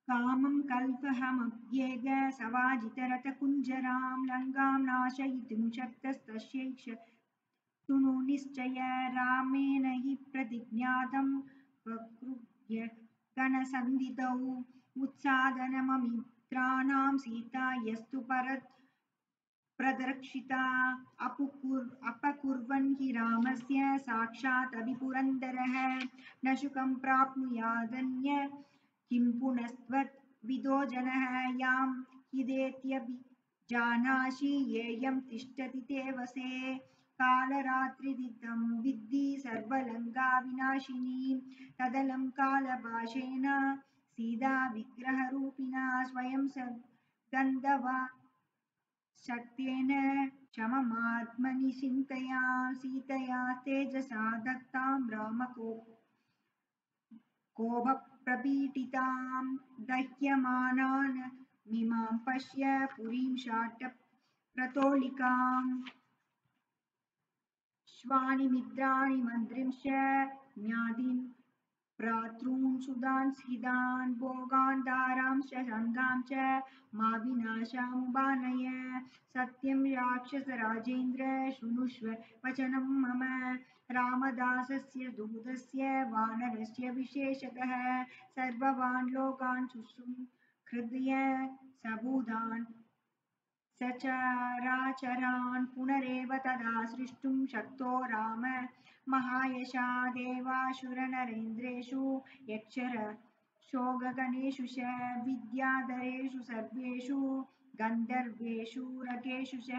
कामं कल्पहमप्येग सवाजितरथकुञ्जरां लङ्गां नाशयितुं शक्तस्तस्यैष तुनु निश्चय रामेण हि प्रतिज्ञातं वक्रुव्य गणसन्धितौ उत्सादनममित्राणां सीता यस्तु प्रदर्शिता अपकुर्वन् हि रामस्य साक्षात् अभिपुरन्दरः न शुकं प्राप्नुयादन्य किं पुनस्त्वत् विदो जनः यां हिदेत्यभिजानासि येयं तिष्ठति ते वसे कालरात्रिदितं विद्धि सर्वलङ्का विनाशिनी तदलं कालभाषेण सीता विग्रहरूपिणा स्वयं गन्धवा शक्तेन क्षममात्मनि चिन्तया सीतया तेजसा दत्तां कोपप्रपीडितां दह्यमानान् मिमां पश्य पुरीं शाटप्रतोलिकाम् श्वानि मित्राणि मन्त्रिंश्च ज्ञातीन् भ्रातॄन् सुदान् स्थितान् भोगान् दारांश्च शङ्गां च मा विनाशामुपानय सत्यं राक्षसराजेन्द्र शृणुष्व वचनं मम रामदासस्य दूतस्य वानरस्य विशेषतः सर्ववान् लोकान् सुहृदय सबुधान् सचराचरान् पुनरेव तदा सृष्टुं शक्तो राम महायशा देवासुरनरेन्द्रेषु यक्षरक्षो गगनेषु च विद्याधरेषु सर्वेषु गन्धर्वेषु रकेषु च